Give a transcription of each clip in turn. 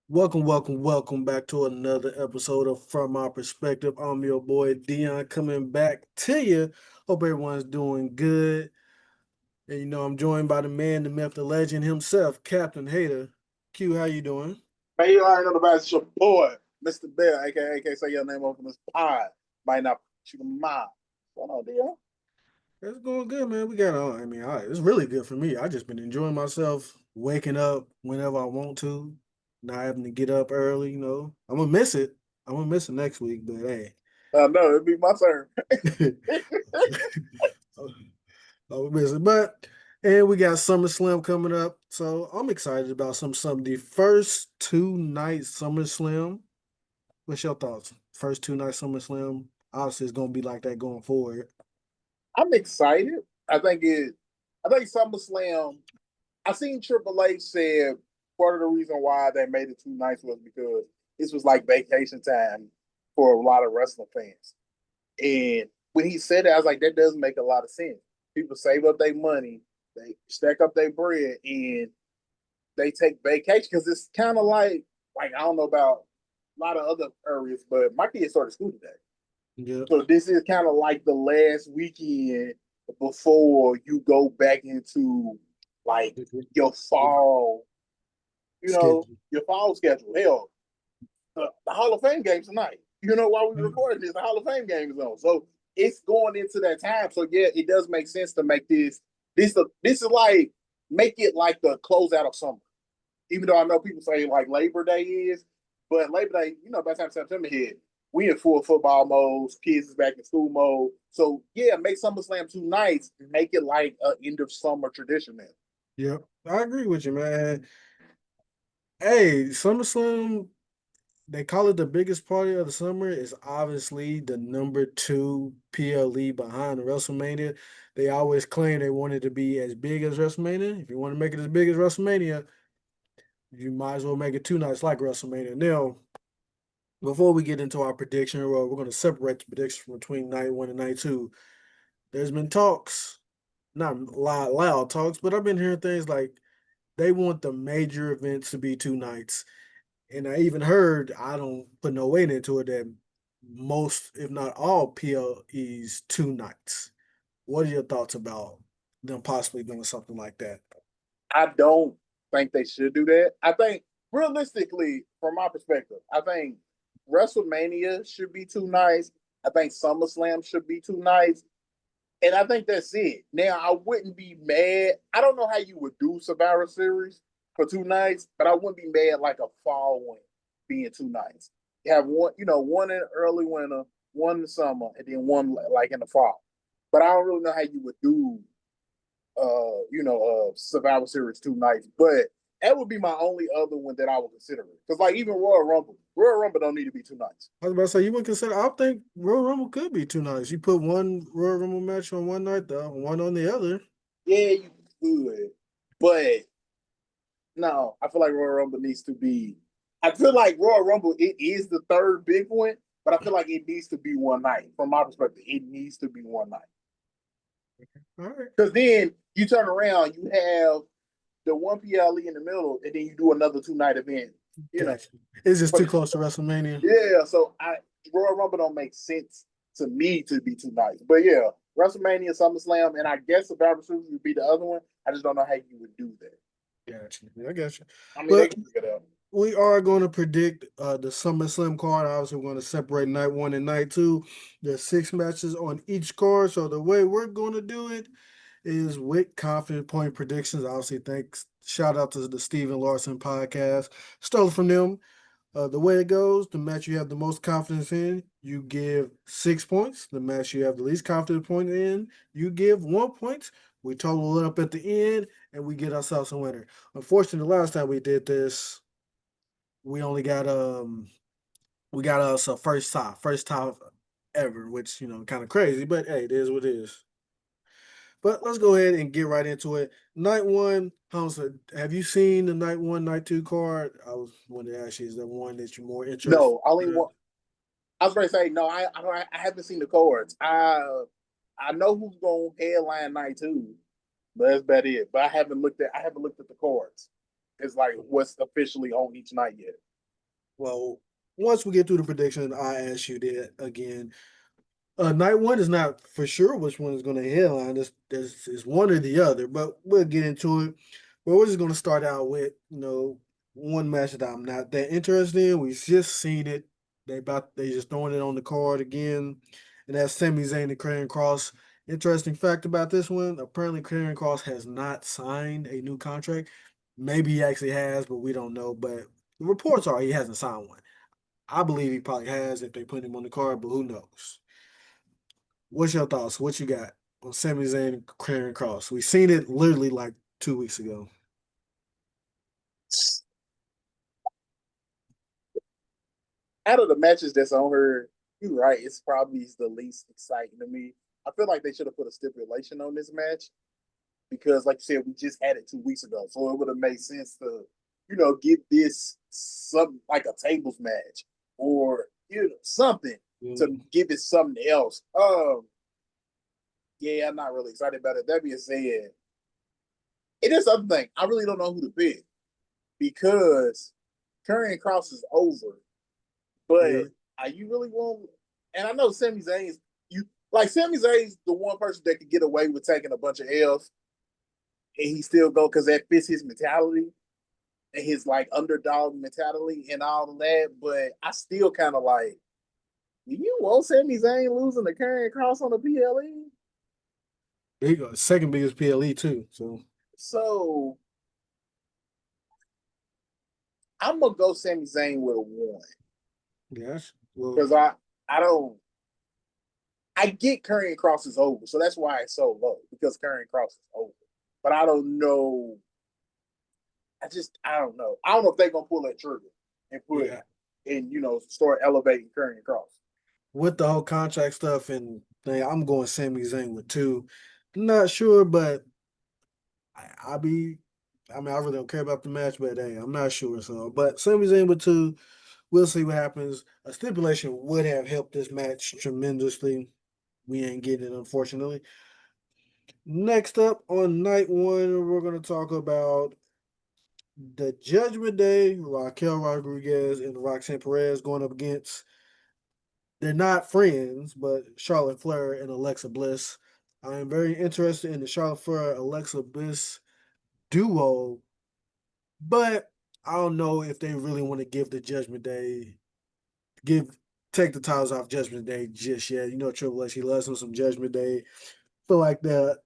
Welcome back to another episode of From Our Perspective. I'm your boy Dion coming back to you. Hope everyone's doing good. And I'm joined by the man, the myth, the legend himself, Captain Hater. Q, how you doing? Man, you already know about your boy, Mr. Bell, aka say your name over this pod. Might not put you to mind. What's going on, Dion? It's going good, man. We got it's really good for me. I just been enjoying myself, waking up whenever I want to, not having to get up early. I'm gonna miss it. I'm gonna miss it next week, but hey. No, it'd be my turn. Oh, busy. And we got SummerSlam coming up. So I'm excited about some the first two nights SummerSlam. What's your thoughts? First two nights SummerSlam. Obviously it's gonna be like that going forward. I'm excited. I think SummerSlam. I seen Triple H said part of the reason why they made it too nice was because this was like vacation time for a lot of wrestling fans. And when he said that, I was like, that doesn't make a lot of sense. People save up their money, they stack up their bread, and they take vacation because it's kind of like I don't know about a lot of other areas, but my kids started school today, Yeah. so this is kind of like the last weekend before you go back into like your fall, Schedule. your fall schedule. Hell, the Hall of Fame games tonight. While we recorded this, the Hall of Fame game is on, so it's going into that time. So yeah, it does make sense to make this. This is like make it like the closeout of summer, even though I know people say like Labor Day is, but Labor Day, by the time September hit, we in full football mode. Kids is back in school mode. So yeah, make SummerSlam 2 nights, make it like an end of summer tradition. Then Yep. I agree with you, man. Hey, SummerSlam, they call it the biggest party of the summer. Is obviously the number two PLE behind WrestleMania. They always claim they wanted to be as big as WrestleMania. If you want to make it as big as WrestleMania, you might as well make it two nights like WrestleMania. Now, before we get into our prediction, well, we're going to separate the predictions between night one and night two. There's been talks, not loud talks, but I've been hearing things like they want the major events to be two nights. And I even heard, I don't put no weight into it, that most, if not all, PLEs two nights. What are your thoughts about them possibly doing something like that? I don't think they should do that. I think realistically, from my perspective, I think WrestleMania should be 2 nights. I think SummerSlam should be 2 nights. And I think that's it. Now, I wouldn't be mad. I don't know how you would do Survivor Series for 2 nights, but I wouldn't be mad like a fall one being 2 nights. You have one, one in early winter, one in the summer, and then one like in the fall. But I don't really know how you would do Survivor Series 2 nights. But that would be my only other one that I would consider it. Because like even Royal Rumble don't need to be 2 nights. I was about to say, you would consider, I think Royal Rumble could be two nights. You put one Royal Rumble match on one night, the one on the other. Yeah, you could. But no, I feel like Royal Rumble needs to be. I feel like Royal Rumble it is the third big one, but I feel like it needs to be one night. From my perspective, it needs to be one night. All right. Because then you turn around, you have the one PLE in the middle, and then you do another 2 night event. You know, Gotcha. It's just too but close to WrestleMania. yeah. So Royal Rumble don't make sense to me to be 2 nights. But yeah, WrestleMania, SummerSlam, and I guess Survivor Series would be the other one. I just don't know how you would do that. Gotcha. I got you. I mean, they But can figure it out. we are going to predict the SummerSlam card. Obviously, we're going to separate night one and night two. There's six matches on each card. So the way we're going to do it is with confident point predictions. Obviously, thanks. Shout out to the Steven Larson podcast. Stole from them. The way it goes, the match you have the most confidence in, you give 6 points. The match you have the least confidence point in, you give 1 point. We total it up at the end, and we get ourselves a winner. Unfortunately, the last time we did this, we only got us a first time ever, which kind of crazy, but hey, it is what it is. But let's go ahead and get right into it. Night one, Hamza, have you seen the night one, night two card? I was wanting to ask you, is there one that you're more interested No, only in? one. I was going to say no. I haven't seen the cards. I know who's going to headline night two, but that's about it. But I haven't looked at the cards. It's like what's officially on each night yet. Well, once we get through the prediction, I ask you that again. Night one is not for sure which one is going to headline. This is one or the other, but we'll get into it. But we're just going to start out with one match that I'm not that interested in. We've just seen it. They just throwing it on the card again, and that's Sami Zayn and Karrion Cross. Interesting fact about this one: apparently Karrion Cross has not signed a new contract. Maybe he actually has, but we don't know. But the reports are he hasn't signed one. I believe he probably has if they put him on the card, but who knows? What's your thoughts? What you got on Sami Zayn and Karrion Cross? We seen it literally like 2 weeks ago. Out of the matches that's on her, you're right. It's probably the least exciting to me. I feel like they should have put a stipulation on this match because, like you said, we just had it 2 weeks ago, so it would have made sense to, give this something like a tables match or something to Mm. give it something else. Yeah, I'm not really excited about it. That being said, it is something thing. I really don't know who to pick because Karrion Cross is over. Yeah. But are you really want? And I know Sami Zayn's Sami Zayn's the one person that could get away with taking a bunch of L's and he still go because that fits his mentality and his like underdog mentality and all of that. But I still kind of like, do you want Sami Zayn losing the Karrion Cross on the PLE? Second biggest PLE too. So So I'm gonna go Sami Zayn with a one yes. Well, because I don't I get Karrion Cross is over, so that's why it's so low because Karrion Cross is over. But I don't know. I don't know. I don't know if they're gonna pull that trigger and put yeah. and start elevating Karrion Cross. With the whole contract stuff and thing, I'm going Sami Zayn with two. Not sure, but I be. I mean, I really don't care about the match, but hey, I'm not sure. So, but Sami Zayn with two. We'll see what happens. A stipulation would have helped this match tremendously. We ain't getting it, unfortunately. Next up on night one, we're going to talk about the Judgment Day. Raquel Rodriguez and Roxanne Perez going up against, they're not friends, but Charlotte Flair and Alexa Bliss. I am very interested in the Charlotte Flair Alexa Bliss duo, but I don't know if they really want to give the Judgment Day, give take the titles off Judgment Day just yet. You know, Triple H, he loves him some Judgment Day. Feel like that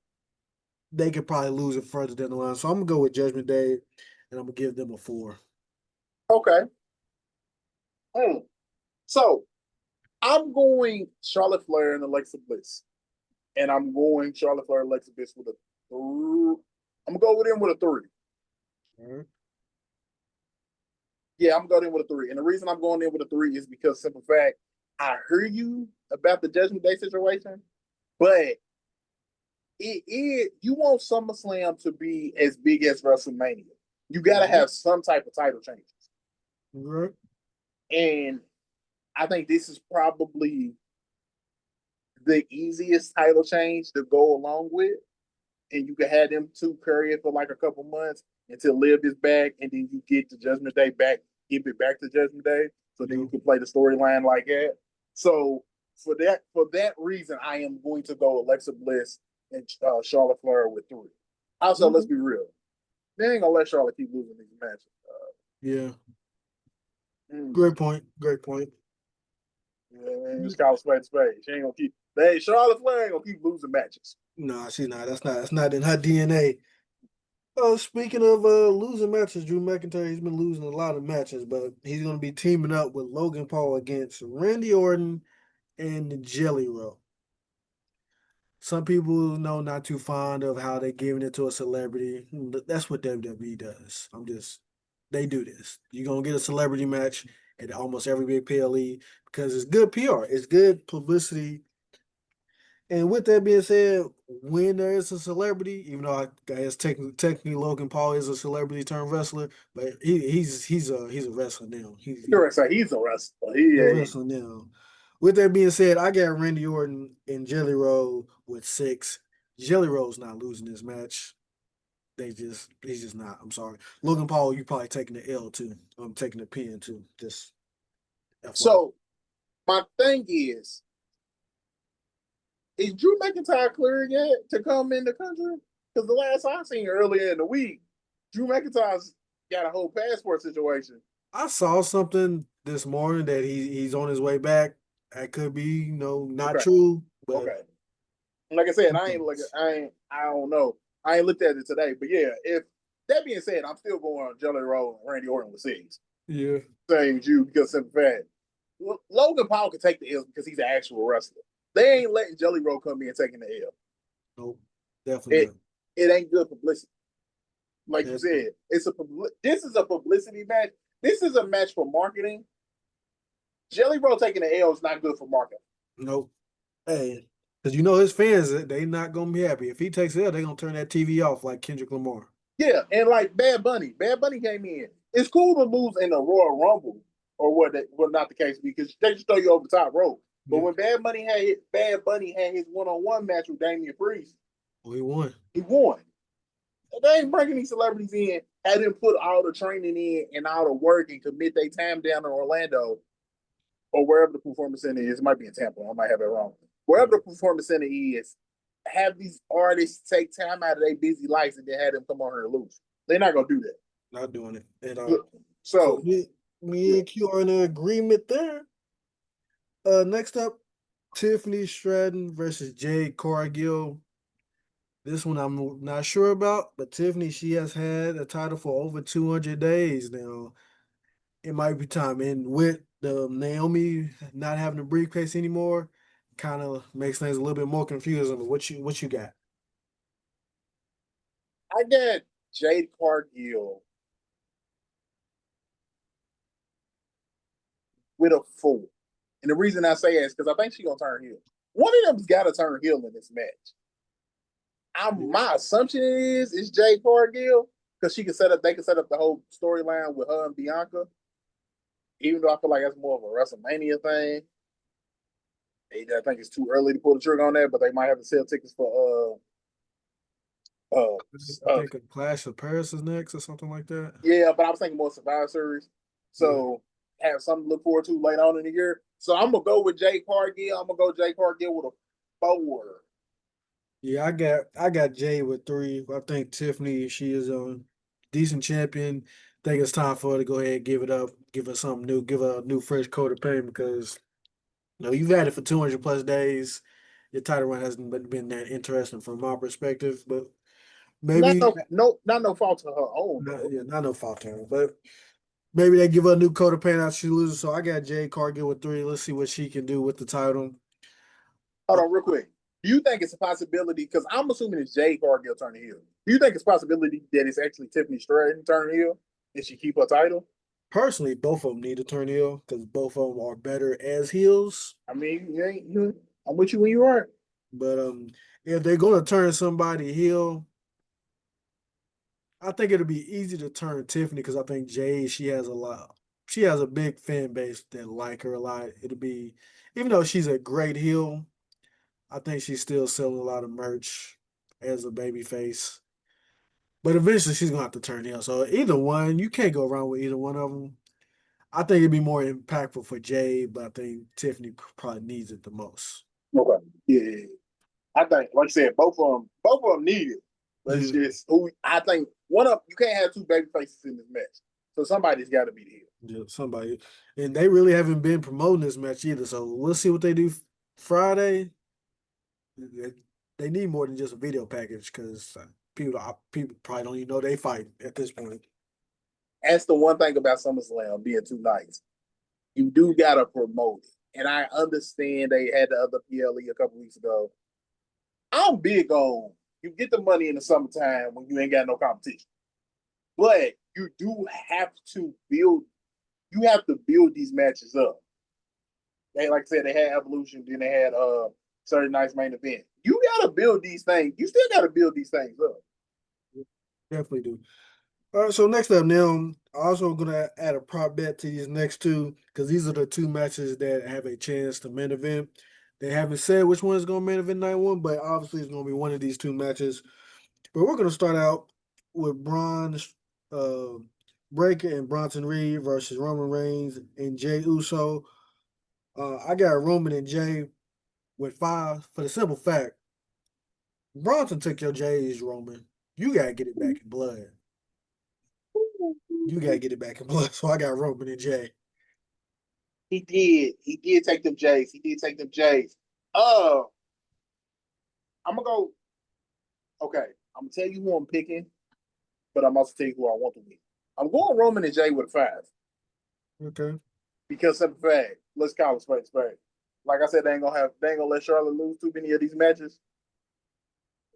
they could probably lose it further down the line. So I'm gonna go with Judgment Day, and I'm gonna give them a 4. Okay. So I'm going Charlotte Flair and Alexa Bliss, and I'm going Charlotte Flair and Alexa Bliss with a. I'm gonna go with him with a 3. Right. Yeah, I'm going in with a 3. And the reason I'm going in with a 3 is because simple fact, I heard you about the Judgment Day situation, but you want SummerSlam to be as big as WrestleMania. You gotta Mhm. have some type of title changes. Right. And I think this is probably the easiest title change to go along with. And you can have them two carry it for like a couple months until Liv is back, and then you get the Judgment Day back, give it back to Judgment Day, so then you Yep. can play the storyline like that. So for that reason, I am going to go Alexa Bliss and Charlotte Flair with 3. Also, let's Mhm. be real, they ain't gonna let Charlotte keep losing these matches. Yeah. Mm, Great point. Great point. yeah, man, just call a spade a spade. She ain't gonna keep. Charlotte Flair ain't gonna keep losing matches. No, she's not. That's not in her DNA. Speaking of losing matches, Drew McIntyre, he's been losing a lot of matches, but he's going to be teaming up with Logan Paul against Randy Orton and the Jelly Roll. Some people know not too fond of how they're giving it to a celebrity. That's what WWE does. They do this. You're going to get a celebrity match at almost every big PLE because it's good PR. It's good publicity. And with that being said, when there is a celebrity, even though I guess technically Logan Paul is a celebrity turned wrestler, but he's a wrestler now. Correct. So he's a wrestler. He's a wrestler now. With that being said, I got Randy Orton and Jelly Roll with 6. Jelly Roll's not losing this match. He's just not. I'm sorry. Logan Paul, you probably taking the L too. I'm taking the pin too. Just So my thing is Drew McIntyre clear yet to come in the country? Because the last I seen earlier in the week, Drew McIntyre's got a whole passport situation. I saw something this morning that he's on his way back. That could be, not Okay. true, but Okay. Like I said, I don't know. I ain't looked at it today. But yeah, if that being said, I'm still going on Jelly Roll and Randy Orton with 6. yeah, Same as you because simple fact. Logan Paul can take the L because he's an actual wrestler. They ain't letting Jelly Roll come in taking the L. nope, definitely It not. it ain't good publicity. Like you That's said, this is a publicity match. This is a match for marketing. Jelly Roll taking the L is not good for marketing. nope. Hey, because his fans, they not gonna be happy if he takes it. They gonna turn that TV off like Kendrick Lamar. Yeah, and like Bad Bunny. Bad Bunny came in. It's cool to lose in the Royal Rumble or what not the case because they just throw you over the top rope. But Yeah, when Bad Bunny had his one-on-one match with Damian Priest, well, he won. he won. They ain't bringing these celebrities in, had them put all the training in and all the work and commit their time down in Orlando or wherever the performance center is. It might be in Tampa. I might have it wrong. Wherever the performance center is, have these artists take time out of their busy lives and then have them come on here and lose. They're not gonna do that. Not doing it at all. So So me yeah, and Q are in agreement there. Next up, Tiffany Stratton versus Jade Cargill. This one I'm not sure about, but Tiffany, she has had a title for over 200 days now. It might be time. And with the Naomi not having a briefcase anymore, kind of makes things a little bit more confusing. What you got? I got Jade Cargill with a 4. And the reason I say that is because I think she's gonna turn heel. One of them's gotta turn heel in this match. My assumption is it's Jade Cargill because they can set up the whole storyline with her and Bianca. Even though I feel like that's more of a WrestleMania thing. I think it's too early to pull the trigger on that, but they might have to sell tickets for I think a Clash of Paris is next or something like that. yeah, but I was thinking more Survivor Series. Yeah. So have something to look forward to later on in the year. So I'm gonna go with Jay Cargill. I'm gonna go Jay Cargill with a 4. Yeah, I got Jay with 3. I think Tiffany, she is a decent champion. I think it's time for her to go ahead and give it up, give her something new, give her a new fresh coat of paint because you've had it for 200 plus days. Your title run hasn't been that interesting from my perspective, but maybe Not no fault to her own not, though. yeah, not no fault to her, but maybe they give her a new coat of paint after she loses. So I got Jay Cargill with 3. Let's see what she can do with the title. Hold on, real quick. Do you think it's a possibility? Because I'm assuming it's Jay Cargill turning heel. Do you think it's a possibility that it's actually Tiffany Stratton turning heel and she keep her title? Personally, both of them need to turn heel because both of them are better as heels. I mean, I'm with you when you are. But if they're gonna turn somebody heel, I think it'll be easy to turn Tiffany because I think Jay, she has a big fan base that like her a lot. It'll be, even though she's a great heel, I think she's still selling a lot of merch as a baby face. But eventually she's gonna have to turn heel. So either one, you can't go wrong with either one of them. I think it'd be more impactful for Jay, but I think Tiffany probably needs it the most. Okay. Yeah. I think, like I said, both of them need it. But it's Yeah, just who I think one of you can't have two baby faces in this match. So somebody's got to be the heel. yeah, somebody, and they really haven't been promoting this match either. So we'll see what they do Friday. They need more than just a video package because people probably don't even know they fight at this point. That's the one thing about SummerSlam being 2 nights. You do gotta promote it. And I understand they had the other PLE a couple weeks ago. I'm big on you get the money in the summertime when you ain't got no competition. But you do have to build these matches up. They like I said, they had Evolution, then they had Saturday Night's Main Event. You gotta build these things. You still gotta build these things up. Definitely do. All right, so next up now, I'm also gonna add a prop bet to these next two because these are the two matches that have a chance to main event. They haven't said which one is gonna main event night one, but obviously it's gonna be one of these two matches. But we're gonna start out with Braun Breakker and Bronson Reed versus Roman Reigns and Jey Uso. I got Roman and Jey with 5 for the simple fact Bronson took your J's, Roman. You gotta get it back in blood. You gotta get it back in blood. So I got Roman and Jey. He did. He did take them J's. He did take them J's. I'm gonna go. Okay, I'm gonna tell you who I'm picking, but I'm also tell you who I want to win. I'm going Roman and Jey with a 5 Okay. because of the fact. Let's call it straight straight. Like I said, they ain't gonna let Charlotte lose too many of these matches.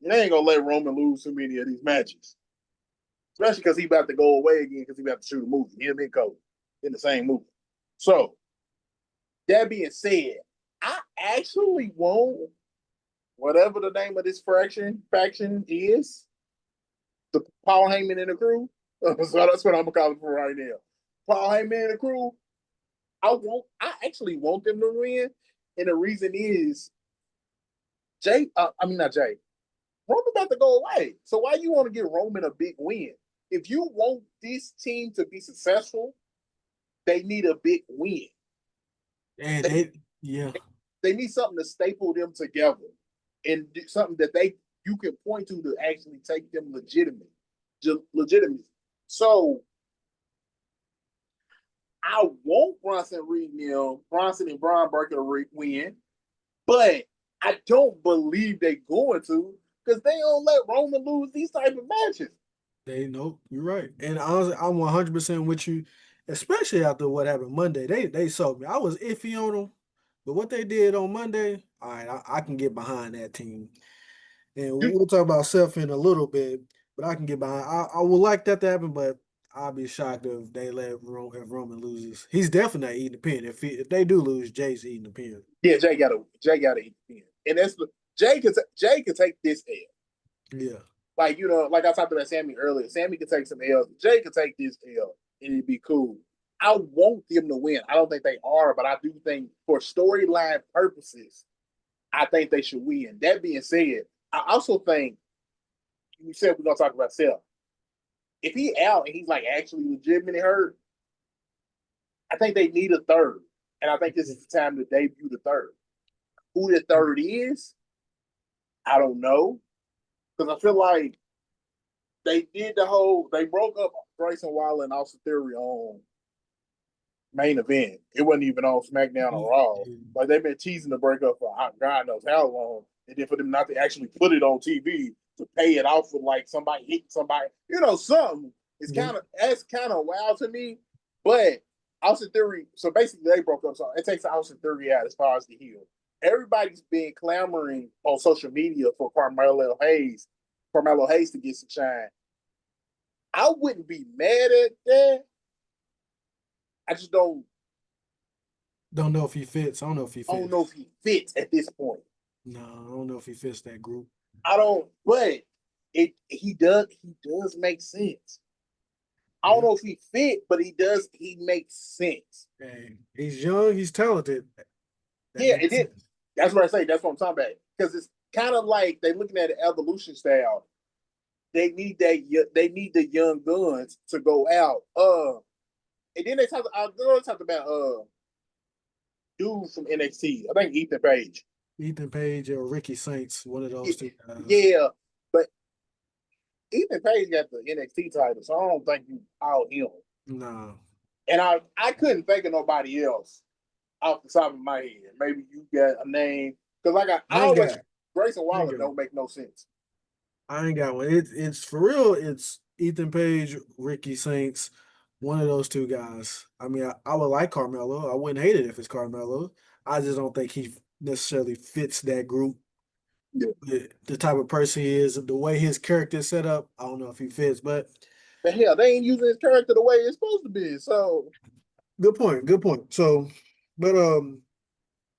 They ain't gonna let Roman lose too many of these matches, especially because he about to go away again because he about to shoot a movie. Him and Cody in the same movie. So that being said, I actually want whatever the name of this faction is, the Paul Heyman and the crew. So that's what I'm gonna call it for right now. Paul Heyman and the crew. I actually want them to win, and the reason is Jay. I mean not Jay. Roman about to go away. So why you want to get Roman a big win? If you want this team to be successful, they need a big win. And They, yeah. they need something to staple them together and do something that you can point to actually take them legitimate. So I want Bronson and Bron Breakker to win, but I don't believe they're going to because they don't let Roman lose these type of matches. They know you're right. And honestly, I'm 100% with you, especially after what happened Monday. They sold me. I was iffy on them, but what they did on Monday, all right, I can get behind that team. And You, we'll talk about Seth in a little bit, but I can get behind. I would like that to happen, but I'll be shocked if they if Roman loses. He's definitely not eating the pin. If they do lose, Jay's eating the pin. yeah, Jay gotta eat the pin, and that's Jay can take this L. Yeah. Like like I talked about Sammy earlier. Sammy can take some L's. Jay can take this L, and it'd be cool. I want them to win. I don't think they are, but I do think for storyline purposes, I think they should win. That being said, I also think you said we're gonna talk about Seth. If he out and he's like actually legitimately hurt, I think they need a third. And I think this is the time to debut the third. Who the third is, I don't know. Because I feel like they broke up Grayson Waller and Austin Theory on main event. It wasn't even on SmackDown or Raw. Like they've been teasing the breakup for God knows how long. And then for them not to actually put it on TV to pay it off with like somebody hitting somebody, something. That's kind of wild to me. But Austin Theory, so basically they broke up. So it takes Austin Theory out as far as the heel. Everybody's been clamoring on social media for Carmelo Hayes to get some shine. I wouldn't be mad at that. I just don't know if he fits. I don't know if he fits. I don't know if he fits at this point. No, I don't know if he fits that group. I don't, but he does make sense. I don't know if he fit, but he makes sense. Hey, he's young, he's talented. It did. That's what I say. That's what I'm talking about. Because it's kind of like they're looking at an evolution style. They need the young guns to go out. And then they talked about dude from NXT. I think Ethan Page or Ricky Saints, one of those two guys. Yeah, but Ethan Page got the NXT title, so I don't think you out him. No. And I couldn't think of nobody else off the top of my head. Maybe you got a name because Grayson Waller don't make no sense. I ain't got one. It's for real. It's Ethan Page, Ricky Saints, one of those two guys. I mean, I would like Carmelo. I wouldn't hate it if it's Carmelo. I just don't think he necessarily fits that group. Yeah. The type of person he is, the way his character is set up, I don't know if he fits. But hell, they ain't using his character the way it's supposed to be. So good point. Good point. So, but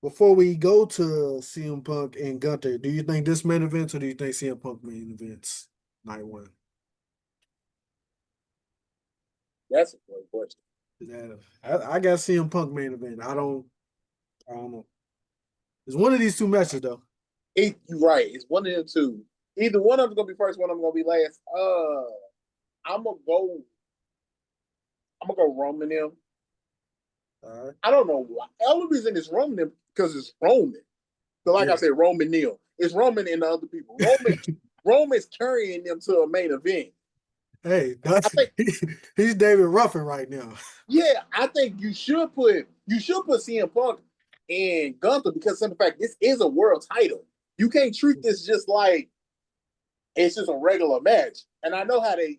before we go to CM Punk and Gunther, do you think this main event or do you think CM Punk main events night one? That's a great question. I got CM Punk main event. I don't know. It's one of these two matches though. You're right. It's one of them two. Either one of them's gonna be first, one of them gonna be last. I'm gonna go. go Roman them. All right. I don't know why. The only reason it's Roman them because it's Roman. So like I said, Roman Neal. It's Roman and the other people. Roman's carrying them to a main event. Hey, I think he's David Ruffin right now. yeah, I think you should put CM Punk and Gunther because of the fact this is a world title. You can't treat this just like it's just a regular match. And I know how they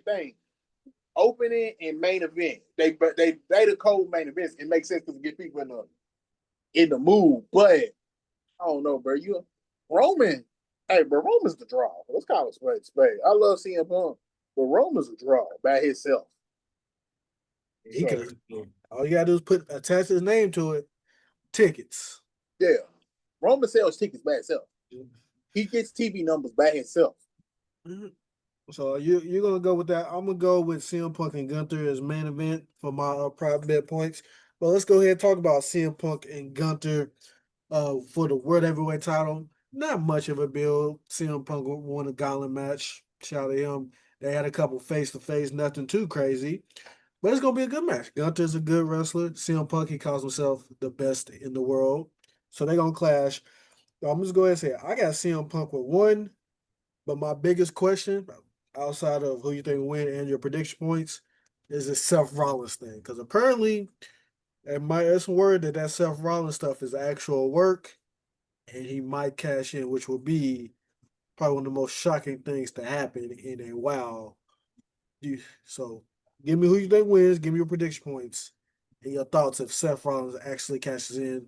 think. Opening and main event. They the cold main events. It makes sense to get people in the mood. But I don't know, bro. Roman, hey, bro, Roman's the draw. Let's call it spade. I love CM Punk, but Roman's a draw by himself. He could. All you gotta do is attach his name to it. Tickets. Yeah, Roman sells tickets by himself. He gets TV numbers by himself. Mm-hmm. So you're gonna go with that. I'm gonna go with CM Punk and Gunther as main event for my prop bet points. But let's go ahead and talk about CM Punk and Gunther for the World Heavyweight title. Not much of a build. CM Punk won a gauntlet match. Shout out to him. They had a couple face to face, nothing too crazy. But it's gonna be a good match. Gunther's a good wrestler. CM Punk, he calls himself the best in the world. So they're gonna clash. So I'm just going to say I got CM Punk with one, but my biggest question, outside of who you think will win and your prediction points, is this Seth Rollins thing. Because apparently, it's word that Seth Rollins stuff is actual work, and he might cash in, which will be probably one of the most shocking things to happen in a while. So give me who you think wins, give me your prediction points, and your thoughts if Seth Rollins actually cashes in.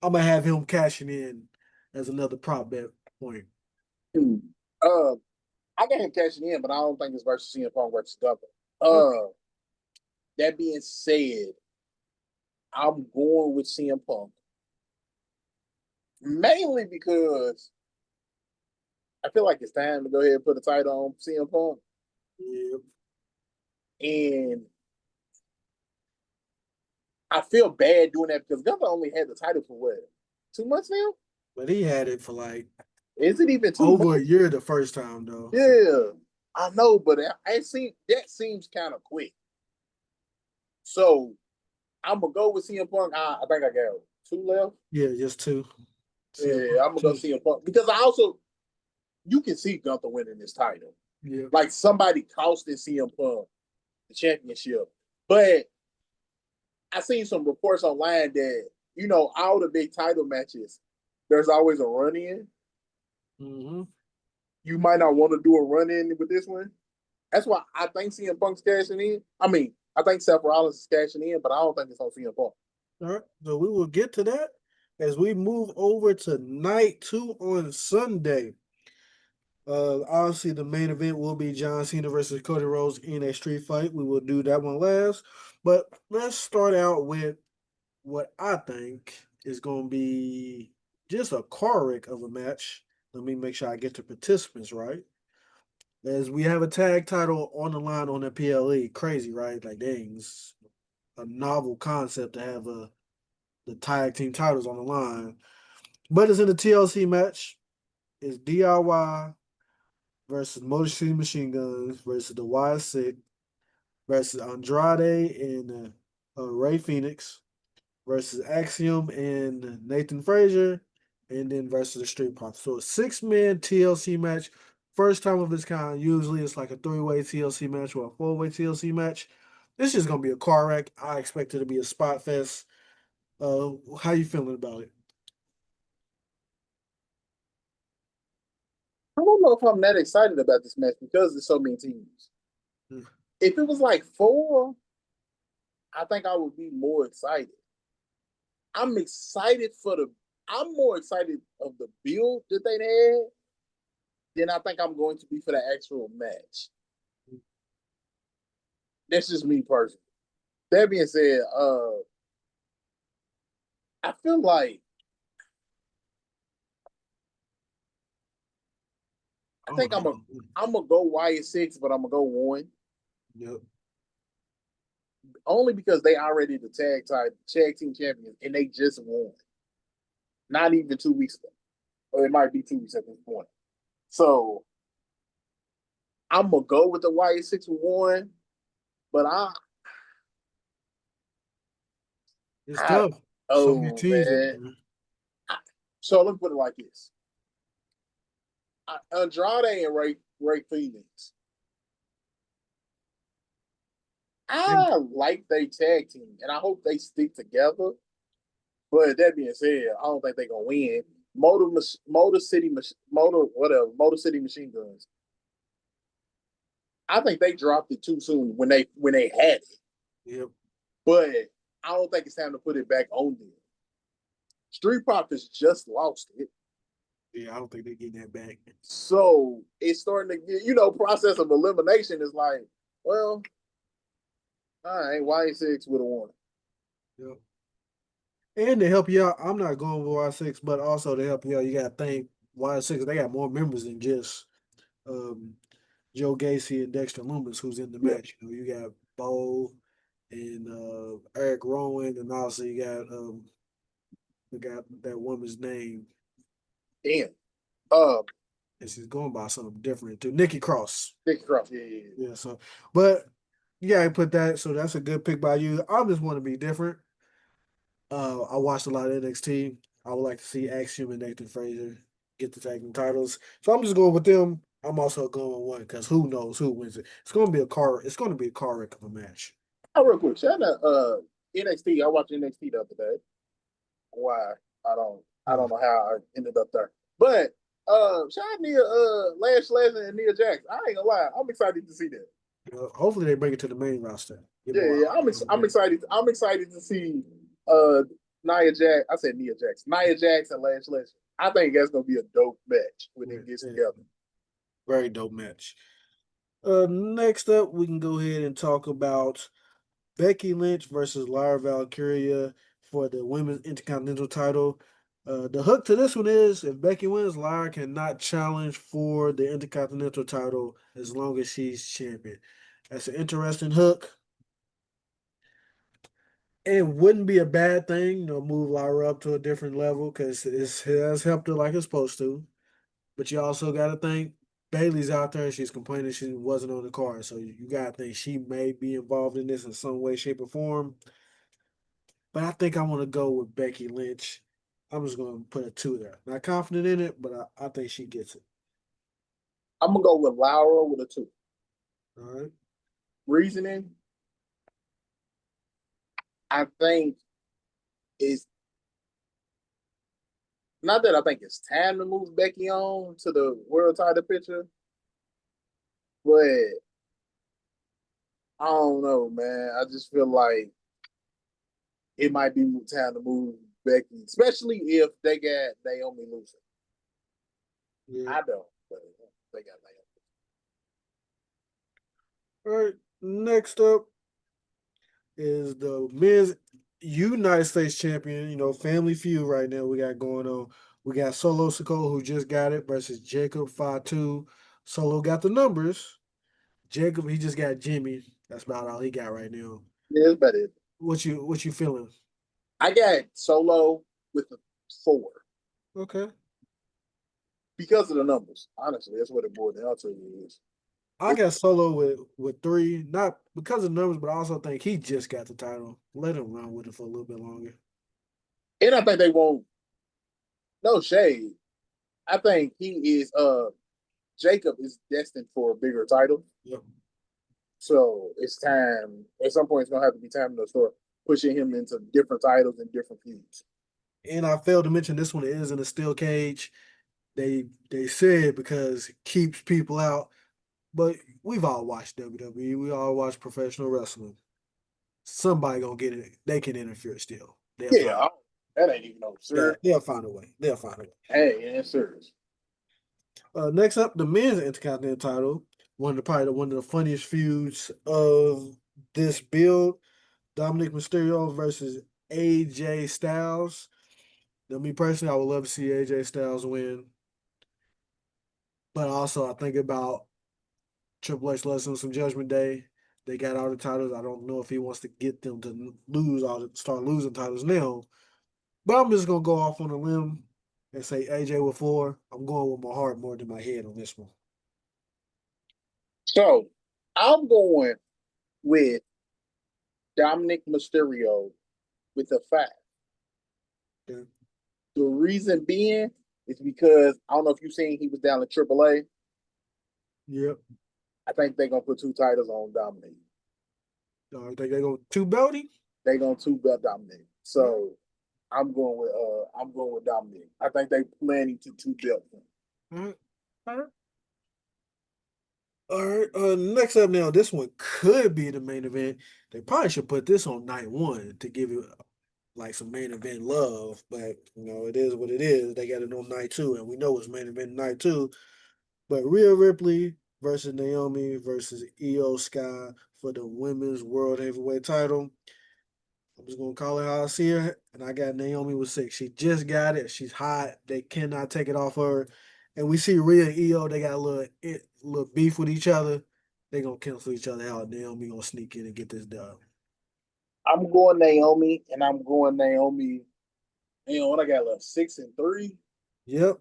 I'm going to have him cashing in as another prop bet point. Uh, I got him cashing in, but I don't think it's versus CM Punk versus Gunther. That being said, I'm going with CM Punk. Mainly because I feel like it's time to go ahead and put a title on CM Punk. Yeah. And I feel bad doing that because Gunther only had the title for what? 2 months now? But he had it for like Is it even 2 over months? a year the first time though. Yeah, I know, but that seems kind of quick. So I'm gonna go with CM Punk. I think I got 2 left. Yeah, just two. Yeah, I'm gonna go CM Punk because you can see Gunther winning this title. Yeah. Like somebody costing CM Punk the championship. But I seen some reports online that, all the big title matches, there's always a run in. Mm-hmm. You might not want to do a run in with this one. That's why I think CM Punk's cashing in. I mean, I think Seth Rollins is cashing in, but I don't think it's on CM Punk. All right. So we will get to that as we move over to night 2 on Sunday. Obviously, the main event will be John Cena versus Cody Rhodes in a street fight. We will do that one last. But let's start out with what I think is going to be just a car wreck of a match. Let me make sure I get the participants right. As we have a tag title on the line on the PLE. Crazy, right? Like, dang, it's a novel concept to have the tag team titles on the line. But it's in a TLC match. It's DIY versus Motor City Machine Guns versus the Y6 versus Andrade and Ray Phoenix versus Axiom and Nathan Frazier, and then versus the Street Profits. So a 6-man TLC match. First time of its kind. Usually it's like a 3-way TLC match or a 4-way TLC match. This is going to be a car wreck. I expect it to be a spot fest. How you feeling about it? I don't know if I'm that excited about this match because there's so many teams. If it was like 4, I think I would be more excited. I'm more excited of the build that they had than I think I'm going to be for the actual match. That's just me personally. That being said, I feel like I think I'm gonna go Y6, but I'm gonna go 1. Yep. Only because they already the tag team champions and they just won. Not even 2 weeks ago. Or it might be 2 weeks at this point. So I'm gonna go with the Y6 1, but It's tough. So many Oh teams. man. So let me put it like this: Andrade and Ray Phoenix. I like they tag team, and I hope they stick together. But that being said, I don't think they're gonna win. Motor City Machine Guns. I think they dropped it too soon when they had it. Yep. But I don't think it's time to put it back on them. Street Profits just lost it. Yeah, I don't think they're getting that back. So it's starting to get, process of elimination is like, well, all right, Y6 would have won. Yep. And to help you out, I'm not going with Y6, but also to help you out, you got to think Y6, they got more members than just um, Joe Gacy and Dexter Lumis, who's in the Yeah. match. You got Bo and Eric Rowan, and also you got that woman's name. Damn. And she's going by something different too. Nikki Cross. Nikki Cross, yeah. Yeah, so but you gotta put that, so that's a good pick by you. I just want to be different. I watched a lot of NXT. I would like to see Axiom and Nathan Fraser get the tag team titles. So I'm just going with them. I'm also going with one because who knows who wins it. It's gonna be a car wreck of a match. Oh, real quick, shout out NXT. I watched NXT the other day. Why? I don't know how I ended up there. But shout out Nia Lash Legend and Nia Jax. I ain't gonna lie, I'm excited to see that. Hopefully they bring it to the main roster. Yeah. I'm excited. I'm excited to see Nia Jax. I said Nia Jax. Nia Jax and Lash Legend. I think that's gonna be a dope match when it gets together. Very dope match. Next up, we can go ahead and talk about Becky Lynch versus Lyra Valkyria for the women's intercontinental title. The hook to this one is if Becky wins, Lyra cannot challenge for the intercontinental title as long as she's champion. That's an interesting hook. It wouldn't be a bad thing, move Lyra up to a different level because it has helped her like it's supposed to. But you also got to think Bailey's out there and she's complaining she wasn't on the card. So you got to think she may be involved in this in some way, shape, or form. But I think I want to go with Becky Lynch. I'm just going to put a 2 there. Not confident in it, but I think she gets it. I'm gonna go with Laura with a 2. All right. Reasoning, I think is not that I think it's time to move Becky on to the world title picture, but I don't know, man. I just feel like it might be time to move Becky, especially if they got Naomi losing. Yeah. I don't, but they got Naomi. All right. Next up is the men's United States champion. Family feud right now we got going on. We got Solo Sikoa, who just got it, versus Jacob Fatu. Solo got the numbers. Jacob, he just got Jimmy. That's about all he got right now. Yeah, it's better. What you feeling? I got Solo with a 4. Okay. Because of the numbers. Honestly, that's what it boiled down to is. I got Solo with 3, not because of numbers, but I also think he just got the title. Let him run with it for a little bit longer. And I think they won't. No shade. I think he is. Jacob is destined for a bigger title. Yep. So it's time. At some point, it's gonna have to be time to start pushing him into different titles and different feuds. And I failed to mention this one is in a steel cage. They said because it keeps people out, but we've all watched WWE. We all watch professional wrestling. Somebody gonna get it. They can interfere still. Yeah, that ain't even no serious. They'll find a way. They'll find a way. Hey, it's serious. Next up, the men's intercontinental title. One of the funniest feuds of this build. Dominic Mysterio versus AJ Styles. Now, me personally, I would love to see AJ Styles win. But also, I think about Triple H lets them some Judgment Day. They got all the titles. I don't know if he wants to get them to start losing titles now. But I'm just gonna go off on a limb and say AJ with 4. I'm going with my heart more than my head on this one. So I'm going with Dominic Mysterio with a 5. Yeah. The reason being is because I don't know if you've seen he was down in AAA. Yep. I think they're gonna put 2 titles on Dominic. I think they're going to belty. They're gonna 2-belt Dominic. So I'm going with Dominic. I think they planning to 2-belt him. All right. All right. All right. Next up now, this one could be the main event. They probably should put this on night one to give it like some main event love, but it is what it is. They got it on night two, and we know it's main event night two. But Rhea Ripley versus Naomi versus Io Sky for the women's world heavyweight title. I'm just gonna call it how I see her, and I got Naomi with 6. She just got it. She's hot. They cannot take it off her. And we see Rhea and Io. They got a little beef with each other. They gonna cancel each other out. Naomi gonna sneak in and get this done. I'm going Naomi, and I'm going Naomi. What I got left? 6 and 3. Yep.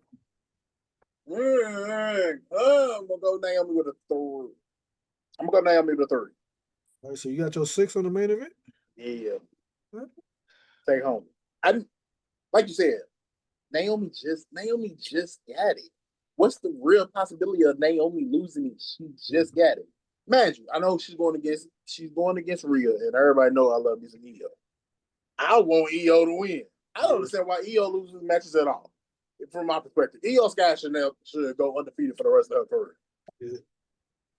I'm gonna go Naomi with a 3. I'm gonna go Naomi with a 3. All right. So you got your 6 on the main event. Yeah. Huh? Take home. I like you said, Naomi just got it. What's the real possibility of Naomi losing it? She just got it. Imagine, I know she's going against Rhea, and everybody know I love this Io. I want Io to win. I don't understand why Io loses matches at all. From my perspective, Io Sky should go undefeated for the rest of her career. Yeah.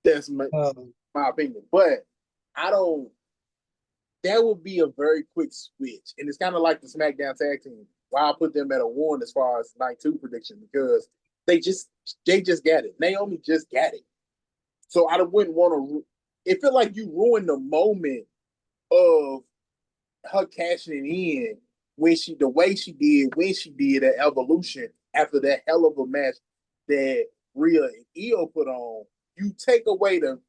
That's my opinion. But I don't. That would be a very quick switch, and it's kind of like the SmackDown tag team. Why I put them at a 1 as far as night 2 prediction, because they just got it. Naomi just got it. So I wouldn't want to. It feel like you ruined the moment of her cashing in the way she did when she did at Evolution after that hell of a match that Rhea and Io put on. You take away the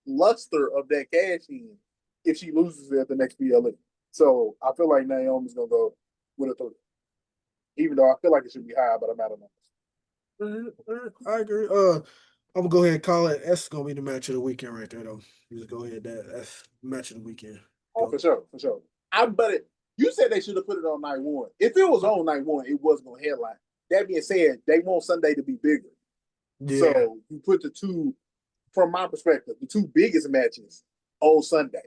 luster of that cash in if she loses it at the next PLE. So I feel like Naomi's gonna go with a 3. Even though I feel like it should be high, but I'm out of numbers. I agree. I'm gonna go ahead and call it. That's gonna be the match of the weekend right there, though. You just go ahead. That's match of the weekend. Oh, for sure. You said they should have put it on night 1. If it was on night 1, it was gonna headline. That being said, they want Sunday to be bigger. Yeah. So you put the 2, from my perspective, the 2 biggest matches on Sunday.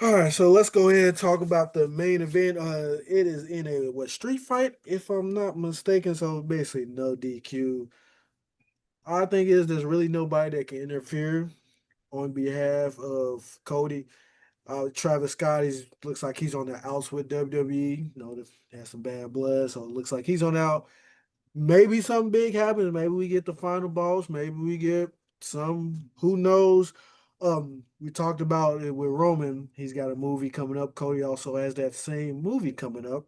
All right, so let's go ahead and talk about the main event. It is in a street fight, if I'm not mistaken. So basically, no DQ. I think there's really nobody that can interfere on behalf of Cody. Travis Scott looks like he's on the outs with WWE. Has some bad blood, so it looks like he's on out. Maybe something big happens. Maybe we get the final boss. Maybe we get some. Who knows? We talked about it with Roman. He's got a movie coming up. Cody also has that same movie coming up.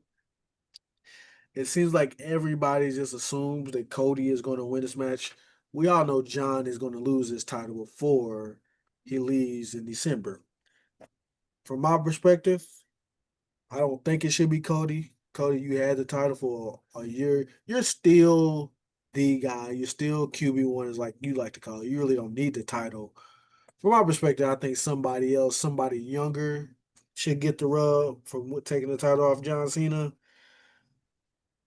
It seems like everybody just assumes that Cody is going to win this match. We all know John is going to lose his title before he leaves in December. From my perspective, I don't think it should be Cody. Cody, you had the title for a year. You're still the guy. You're still QB1, is like you like to call it. You really don't need the title. From my perspective, I think somebody else, somebody younger, should get the rub from taking the title off John Cena.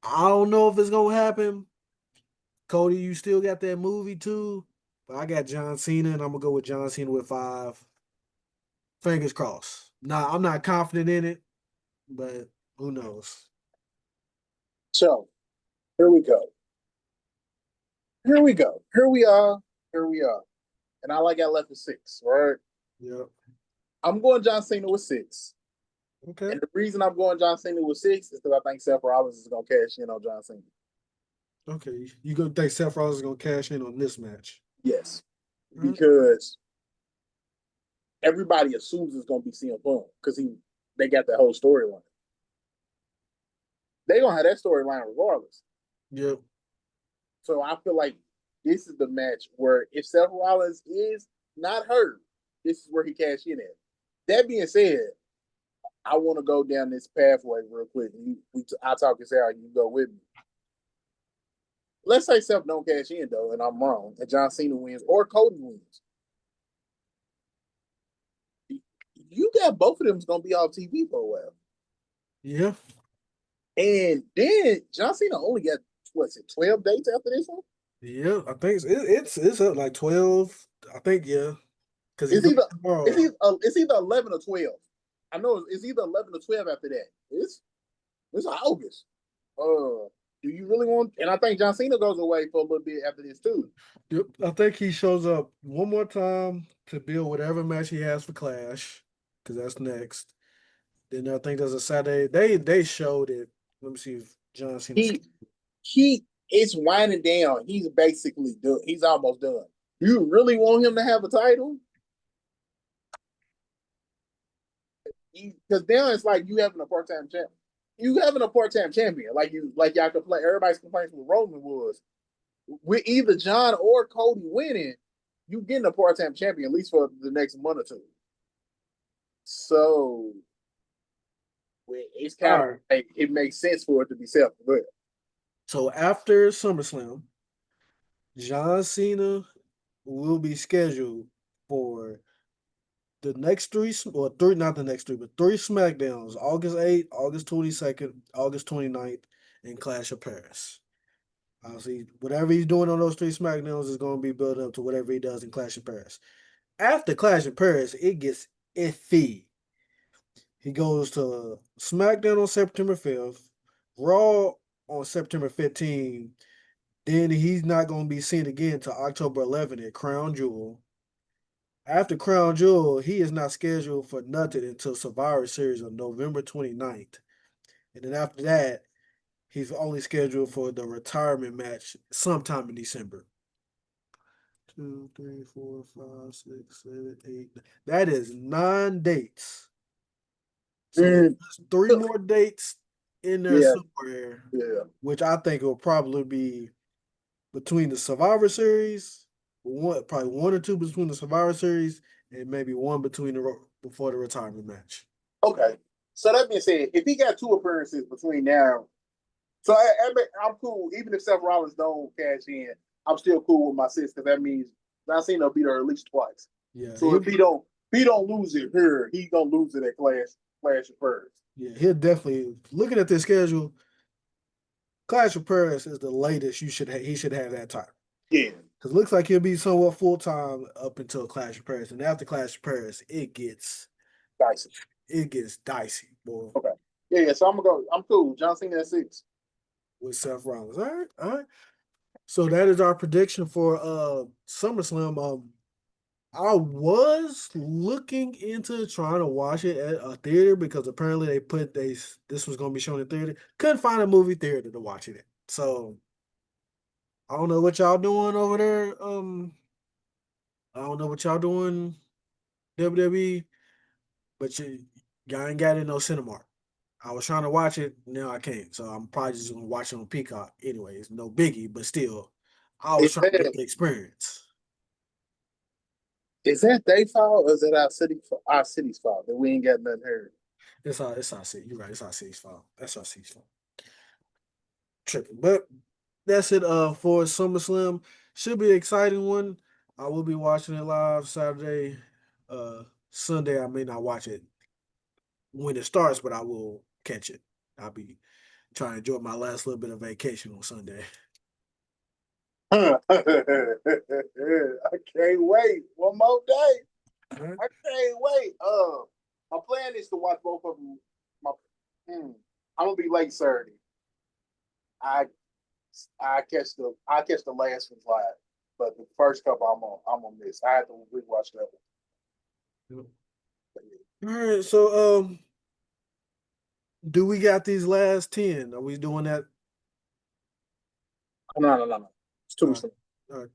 I don't know if it's gonna happen. Cody, you still got that movie too, but I got John Cena, and I'm gonna go with John Cena with 5. Fingers crossed. Nah, I'm not confident in it, but who knows? So here we go. Here we go. Here we are. And I got left with 6, right? Yep. I'm going John Cena with 6. Okay. And the reason I'm going John Cena with 6 is because I think Seth Rollins is going to cash in on John Cena. Okay. You gonna think Seth Rollins is gonna cash in on this match? Yes. Because everybody assumes it's going to be CM Punk because they got that whole storyline. They're going to have that storyline regardless. Yep. So I feel like this is the match where if Seth Rollins is not hurt, this is where he cash in at. That being said, I want to go down this pathway real quick. I talk this out, you go with me. Let's say Seth don't cash in though, and I'm wrong, and John Cena wins or Cody wins. You SummerSlam, both of them is gonna be off TV for a while. Yeah. And then John Cena only got what's it, 12 dates after this one? Yeah, I think it's up like 12. I think because he's It's doing either it tomorrow. it's either 11 or 12. I know it's either 11 or 12 after that. It's August. Do you really want? And I think John Cena goes away for a little bit after this too. Yep, I think he shows up one more time to build whatever match he has for Clash, because that's next. Then I think there's a Saturday. They showed it. Let me see if John Cena's. He it's winding down. He's basically done. He's almost done. Do you really want him to have a title? Because now it's like you having a part-time champ. You having a part-time champion, like y'all complain. Everybody's complaints with Roman was with either John or Cody winning, you getting a part-time champion at least for the next month or two. So it's kind of like, it makes sense for it to be self-aware. So after SummerSlam, John Cena will be scheduled for the next three, not the next three, but three SmackDowns: August 8th, August 22nd, August 29th, and Clash of Paris. Obviously, whatever he's doing on those three SmackDowns is going to be built up to whatever he does in Clash of Paris. After Clash of Paris, it gets iffy. He goes to SmackDown on September 5th, Raw on September 15th. Then he's not going to be seen again until October 11th at Crown Jewel. After Crown Jewel, he is not scheduled for nothing until Survivor Series on November 29th. And then after that, he's only scheduled for the retirement match sometime in December. 2, 3, 4, 5, 6, 7, 8. That is 9 dates. So there's 3 more dates in there somewhere, which I think will probably be between the Survivor Series, probably 1 or 2 between the Survivor Series, and maybe 1 before the retirement match. Okay. So that being said, if he got 2 appearances between now, so I'm cool. Even if Seth Rollins don't cash in, I'm still cool with my sis because that means John Cena will beat her at least twice. Yeah. So if he don't lose it here, he gonna lose it at Clash of Paris. Yeah, he'll definitely. Looking at this schedule, Clash of Paris is the latest he should have that time. Yeah. Because it looks like he'll be somewhat full time up until Clash of Paris, and after Clash of Paris, it gets dicey. It gets dicey, boy. Okay. Yeah. So I'm gonna go. I'm cool. John Cena at 6 with Seth Rollins. All right. So that is our prediction for SummerSlam. I was looking into trying to watch it at a theater because apparently this was going to be shown in theater. Couldn't find a movie theater to watch it in. So I don't know what y'all doing over there. I don't know what y'all doing, WWE, but y'all ain't got it in no Cinemark. I was trying to watch it, now I can't. So I'm probably just gonna watch it on Peacock. Anyways, no biggie, but still, I was trying to get the experience. Is that their fault or is it our city's fault that we ain't got nothing heard? It's our city. You're right. It's our city's fault. That's our city's fault. Tripping, but that's it. For SummerSlam, should be an exciting one. I will be watching it live Saturday. Sunday I may not watch it when it starts, but I will catch it. I'll be trying to enjoy my last little bit of vacation on Sunday. I can't wait. One more day. Right. I can't wait. My plan is to watch both of them. I'm gonna be late Saturday. I catch the last one live, but the first couple I'm gonna miss. I have to rewatch that one. All right, so do we got these last 10? Are we doing that? No. It's too much. All right.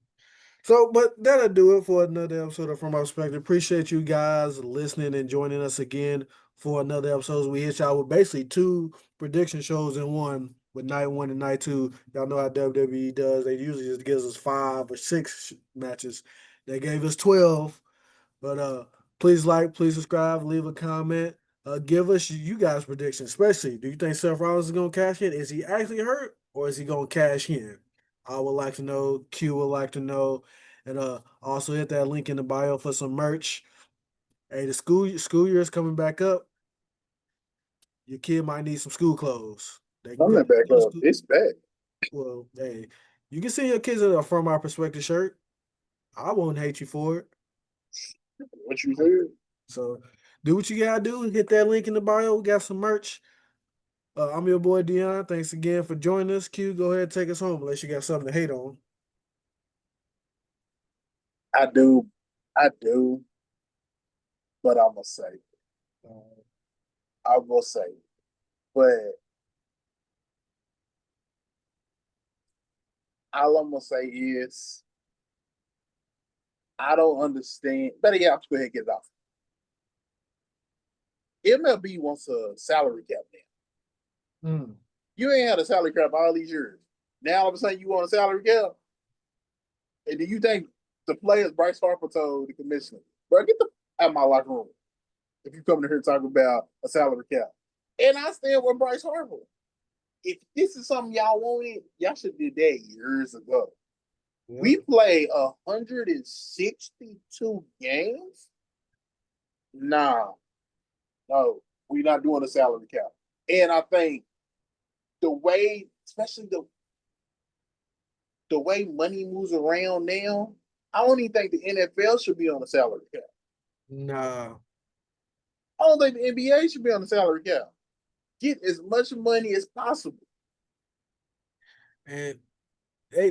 So, but that'll do it for another episode of From My Perspective. Appreciate you guys listening and joining us again for another episode. We hit y'all with basically 2 prediction shows in one, with night 1 and night 2. Y'all know how WWE does. They usually just gives us 5 or 6 matches. They gave us 12. But please please subscribe, leave a comment. Give us you guys' predictions, especially. Do you think Seth Rollins is going to cash in? Is he actually hurt or is he going to cash in? I would like to know. Q would like to know. And also hit that link in the bio for some merch. Hey, the school year is coming back up. Your kid might need some school clothes. They can go Coming back to up. school. It's back. Well, hey, you can send your kids a From Our Perspective shirt. I won't hate you for it. What you said? So do what you gotta do. Hit that link in the bio. We got some merch. I'm your boy Dion. Thanks again for joining us. Q, go ahead and take us home unless you got something to hate on. I do. I do. But I'm going to say, I will say, but all I'm going to say is, I don't understand. Better yet, I'm just going to get it off. MLB wants a salary cap now. Mm. You ain't had a salary cap all these years. Now all of a sudden you want a salary cap? And do you think the players, Bryce Harper told the commissioner, bro, get the out of my locker room if you come in here talking about a salary cap. And I stand with Bryce Harper. If this is something y'all wanted, y'all should have did that years ago. Yeah. We play 162 games. Nah, no, we're not doing a salary cap. And I think the way, especially the way money moves around now, I don't even think the NFL should be on a salary cap. Nah. I don't think the NBA should be on the salary cap. Get as much money as possible. And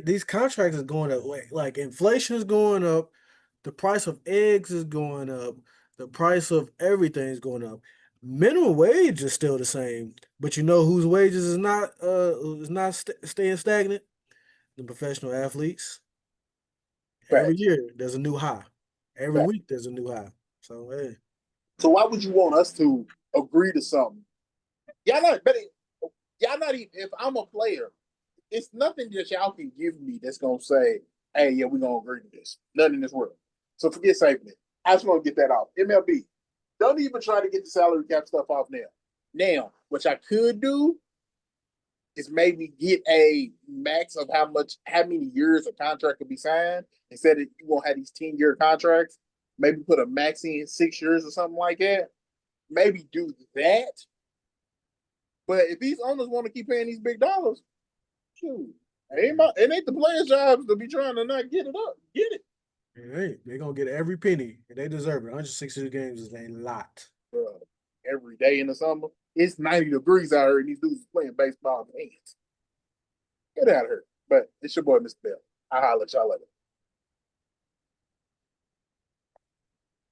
these contracts is going up. Like inflation is going up. The price of eggs is going up. The price of everything is going up. Minimum wage is still the same, but you know whose wages is not staying stagnant? The professional athletes. Every Facts. year there's a new high. Every Facts. week there's a new high. So hey, So why would you want us to agree to something? Y'all not better. Y'all not even. If I'm a player, it's nothing that y'all can give me that's gonna say, "Hey, yeah, we're gonna agree to this." Nothing in this world. So forget safety. I just want to get that off. MLB, don't even try to get the salary cap stuff off now. Now, what I could do is maybe get a max of how many years a contract could be signed. Instead of you won't have these 10-year contracts, maybe put a max in 6 years or something like that. Maybe do that. But if these owners want to keep paying these big dollars, shoot, it ain't the players' jobs to be trying to not get it up. Get it. hey, they're gonna get every penny and they deserve it. 162 games is a lot. Bro, every day in the summer, it's 90 degrees out here and these dudes playing baseball in hands. Get out of here. But it's your boy, Mr. Bell. I'll holler at y'all later.